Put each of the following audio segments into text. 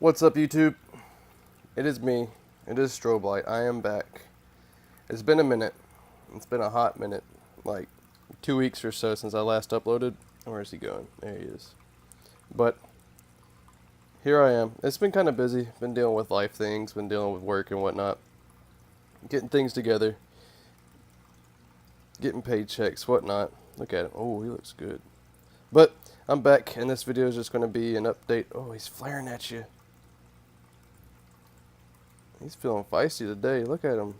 What's up, YouTube? It is me. It is Strobe Light. I am back. It's been a minute. It's been a hot minute. Like 2 weeks or so since I last uploaded. Where is he going? There he is. But here I am. It's been kind of busy. Been dealing with life things. Been dealing with work and whatnot. Getting things together. Getting paychecks, whatnot. Look at him. Oh, he looks good. But I'm back, and this video is just going to be an update. Oh, he's flaring at you. He's feeling feisty today. Look at him.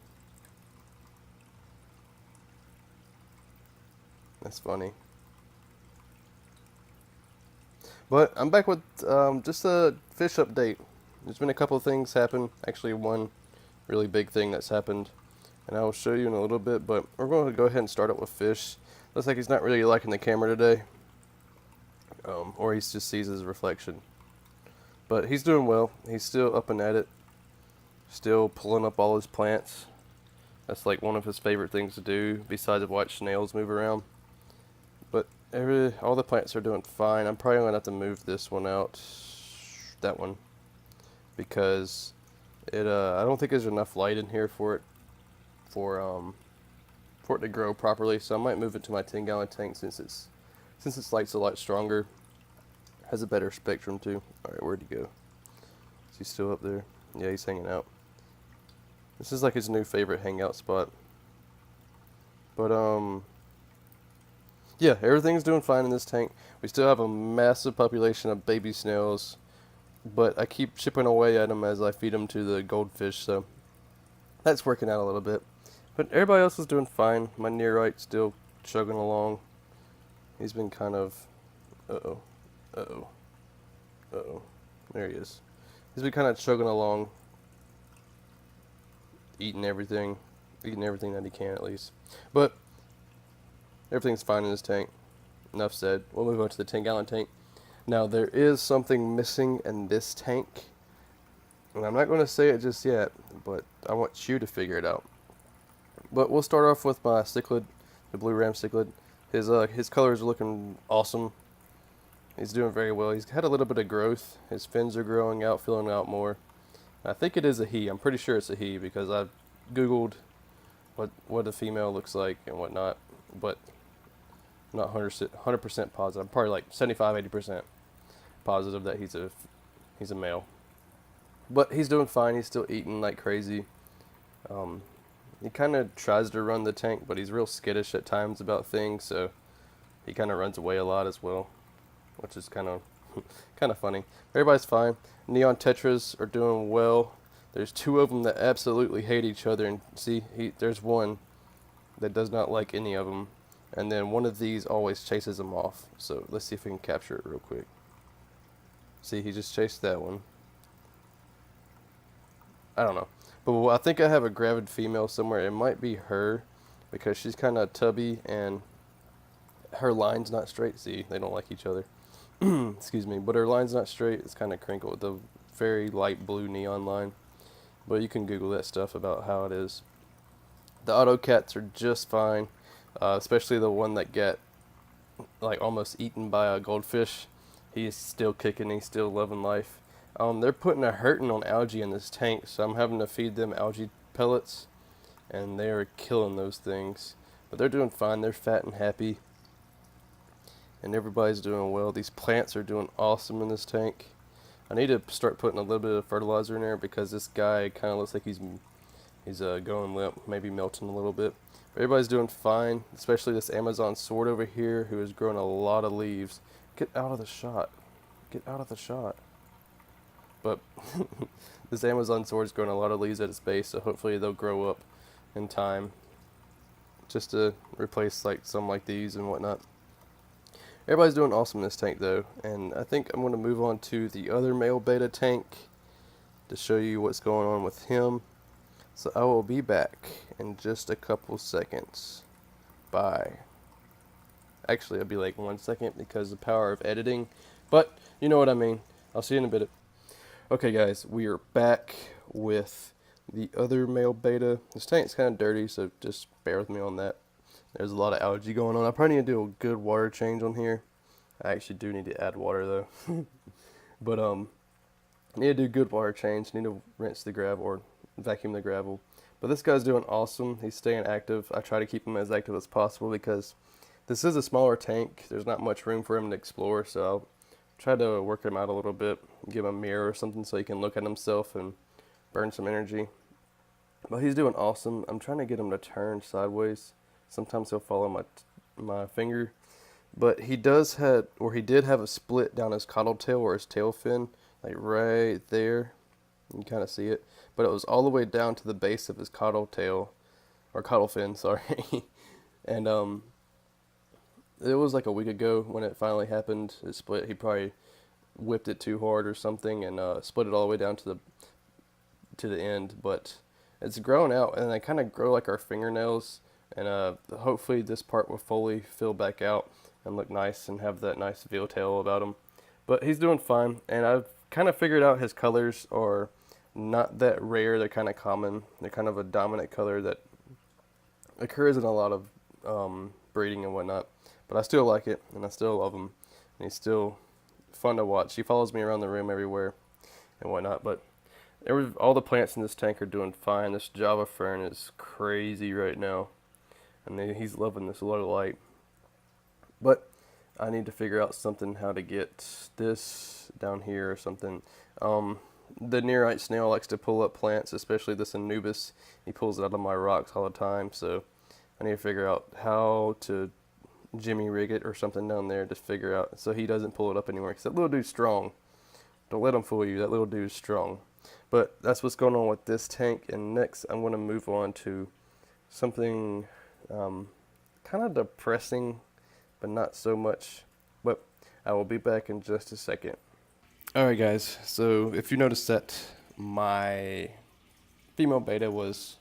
That's funny. But I'm back with just a fish update. There's been a couple of things happen. Actually, one really big thing that's happened. And I will show you in a little bit. But we're going to go ahead and start it with fish. Looks like he's not really liking the camera today. Or he just sees his reflection. But he's doing well. He's still up and at it. Still pulling up all his plants. That's like one of his favorite things to do, besides watch snails move around. But all the plants are doing fine. I'm probably gonna have to move this one out, that one, because I don't think there's enough light in here for it to grow properly. So I might move it to my 10-gallon tank since its light's a lot stronger, has a better spectrum too. All right, where'd he go? Is he still up there? Yeah, he's hanging out. This is like his new favorite hangout spot. But yeah, everything's doing fine in this tank. We still have a massive population of baby snails, but I keep chipping away at them as I feed them to the goldfish, so that's working out a little bit. But everybody else is doing fine. My nearite's still chugging along. He's been kind of, uh-oh, there he is. He's been kind of chugging along, eating everything that he can at least. But everything's fine in this tank. Enough said. We'll move on to the 10-gallon tank. Now there is something missing in this tank, and I'm not going to say it just yet, but I want you to figure it out. But we'll start off with my cichlid, the blue ram cichlid. His colors are looking awesome. He's doing very well. He's had a little bit of growth. His fins are growing out, filling out more. I think it is a he. I'm pretty sure it's a he because I've Googled what a female looks like and whatnot, but I'm not 100% positive. I'm probably like 75-80% positive that he's a male. But he's doing fine. He's still eating like crazy. He kind of tries to run the tank, but he's real skittish at times about things, so he kind of runs away a lot as well, which is kind of funny. Everybody's fine. Neon tetras are doing well. There's two of them that absolutely hate each other, and see, there's one that does not like any of them, and then one of these always chases them off. So let's see if we can capture it real quick. See, he just chased that one. I don't know, but I think I have a gravid female somewhere. It might be her because she's kind of tubby and her line's not straight. See, they don't like each other. Excuse me, but her line's not straight. It's kind of crinkled with a very light blue neon line. But you can Google that stuff about how it is. The auto cats are just fine, especially the one that got like almost eaten by a goldfish. He's still kicking. He's still loving life. They're putting a hurting on algae in this tank, so I'm having to feed them algae pellets, and they are killing those things. But they're doing fine. They're fat and happy. And everybody's doing well. These plants are doing awesome in this tank. I need to start putting a little bit of fertilizer in there because this guy kind of looks like he's going limp, maybe melting a little bit. But everybody's doing fine, especially this Amazon sword over here who has grown a lot of leaves. Get out of the shot. Get out of the shot. But this Amazon sword's grown a lot of leaves at its base, so hopefully they'll grow up in time just to replace like some like these and whatnot. Everybody's doing awesome in this tank though, and I think I'm going to move on to the other male beta tank to show you what's going on with him. So I will be back in just a couple seconds. Bye. Actually, it'll be like 1 second because the power of editing, but you know what I mean. I'll see you in a bit. Okay guys, we are back with the other male beta. This tank's kind of dirty, so just bear with me on that. There's a lot of algae going on. I probably need to do a good water change on here. I actually do need to add water though. But Need to do good water change. Need to rinse the gravel or vacuum the gravel. But this guy's doing awesome. He's staying active. I try to keep him as active as possible because this is a smaller tank. There's not much room for him to explore, so I'll try to work him out a little bit. Give him a mirror or something so he can look at himself and burn some energy. But he's doing awesome. I'm trying to get him to turn sideways. Sometimes he'll follow my finger. But he did have a split down his caudal tail or his tail fin, like right there. You can kind of see it. But it was all the way down to the base of his caudal tail, or caudal fin, sorry. And it was like a week ago when it finally happened. It split. He probably whipped it too hard or something and split it all the way down to the end. But it's grown out, and they kind of grow like our fingernails. And hopefully this part will fully fill back out and look nice and have that nice veal tail about him. But he's doing fine, and I've kind of figured out his colors are not that rare. They're kind of common. They're kind of a dominant color that occurs in a lot of breeding and whatnot. But I still like it, and I still love him, and he's still fun to watch. He follows me around the room everywhere and whatnot. But all the plants in this tank are doing fine. This Java fern is crazy right now, and he's loving this low light. But I need to figure out something how to get this down here or something. The nearite snail likes to pull up plants, especially this Anubis. He pulls it out of my rocks all the time, so I need to figure out how to jimmy rig it or something down there to figure out so he doesn't pull it up anymore. Because that little dude's strong. Don't let him fool you. That little dude's strong. But that's what's going on with this tank. And next, I'm going to move on to something kind of depressing, but not so much. But I will be back in just a second. Alright guys, so if you noticed that my female beta was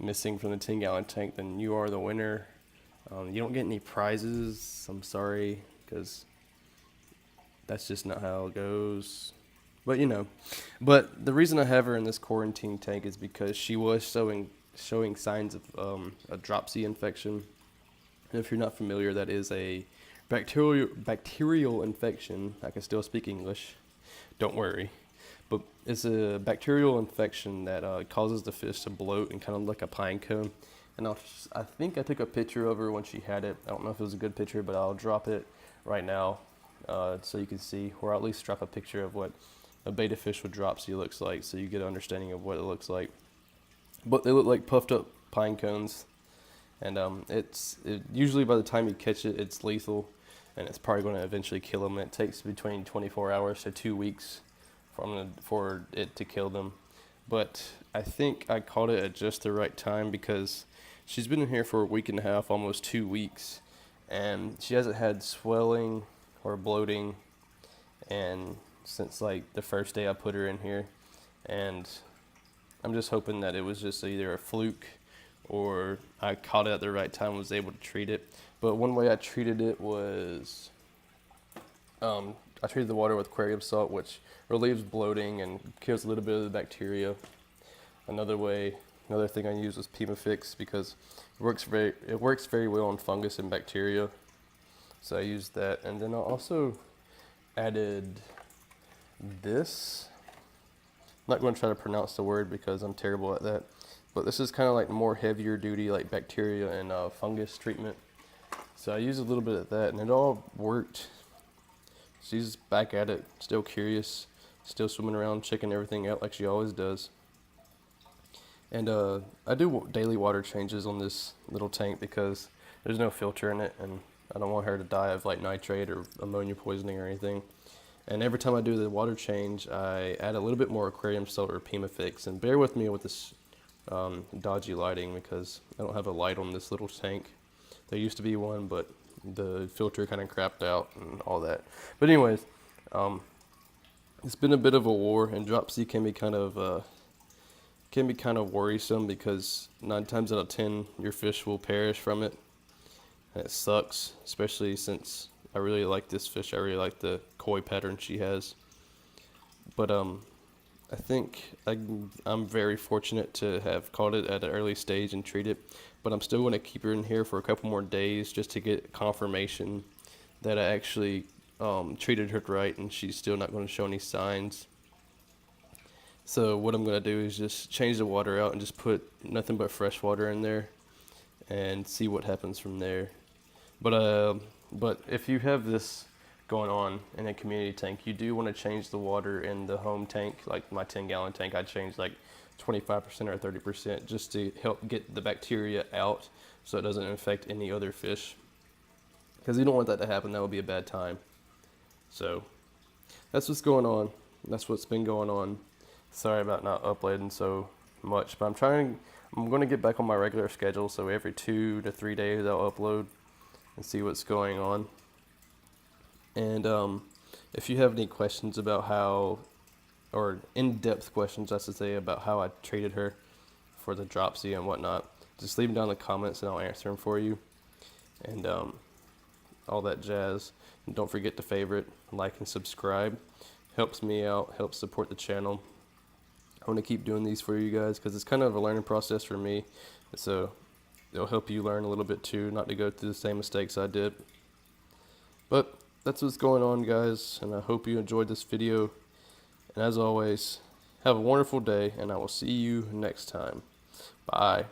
missing from the 10-gallon tank, then you are the winner. You don't get any prizes, I'm sorry, because that's just not how it goes. But but the reason I have her in this quarantine tank is because she was showing signs of a dropsy infection. And if you're not familiar, that is a bacterial infection. I can still speak English. Don't worry. But it's a bacterial infection that causes the fish to bloat and kind of like a pine cone. And I think I took a picture of her when she had it. I don't know if it was a good picture, but I'll drop it right now so you can see, or at least drop a picture of what a beta fish with dropsy looks like so you get an understanding of what it looks like. But they look like puffed up pine cones. And usually by the time you catch it, it's lethal. And it's probably going to eventually kill them. It takes between 24 hours to 2 weeks for it to kill them. But I think I caught it at just the right time because she's been in here for a week and a half, almost 2 weeks. And she hasn't had swelling or bloating and since like the first day I put her in here. And I'm just hoping that it was just either a fluke or I caught it at the right time and was able to treat it. But one way I treated it was I treated the water with aquarium salt, which relieves bloating and kills a little bit of the bacteria. Another thing I used was Pimafix because it works very well on fungus and bacteria. So I used that, and then I also added this. I'm not going to try to pronounce the word because I'm terrible at that. But this is kind of like more heavier duty, like bacteria and fungus treatment. So I used a little bit of that, and it all worked. She's back at it, still curious, still swimming around, checking everything out like she always does. And I do daily water changes on this little tank because there's no filter in it, and I don't want her to die of like nitrate or ammonia poisoning or anything. And every time I do the water change, I add a little bit more aquarium salt or Pimafix. And bear with me with this dodgy lighting because I don't have a light on this little tank. There used to be one, but the filter kind of crapped out and all that. But anyways, it's been a bit of a war, and Dropsy can be kind of worrisome because 9 times out of 10 your fish will perish from it, and it sucks, especially since I really like this fish. I really like the koi pattern she has. But I think I'm very fortunate to have caught it at an early stage and treat it. But I'm still going to keep her in here for a couple more days just to get confirmation that I actually treated her right and she's still not going to show any signs. So what I'm gonna do is just change the water out and just put nothing but fresh water in there and see what happens from there. But if you have this going on in a community tank, you do want to change the water in the home tank. Like my 10-gallon tank, I changed like 25% or 30% just to help get the bacteria out so it doesn't infect any other fish. Because you don't want that to happen. That would be a bad time. So that's what's going on. That's what's been going on. Sorry about not uploading so much, but I'm going to get back on my regular schedule. So every 2 to 3 days I'll upload and see what's going on. And if you have any questions about how, or in-depth questions, I should say, about how I treated her for the dropsy and whatnot, just leave them down in the comments and I'll answer them for you. And all that jazz. And don't forget to favorite, like, and subscribe. Helps me out, helps support the channel. I want to keep doing these for you guys because it's kind of a learning process for me. So it'll help you learn a little bit too, not to go through the same mistakes I did. But that's what's going on, guys, and I hope you enjoyed this video. And as always, have a wonderful day, and I will see you next time. Bye.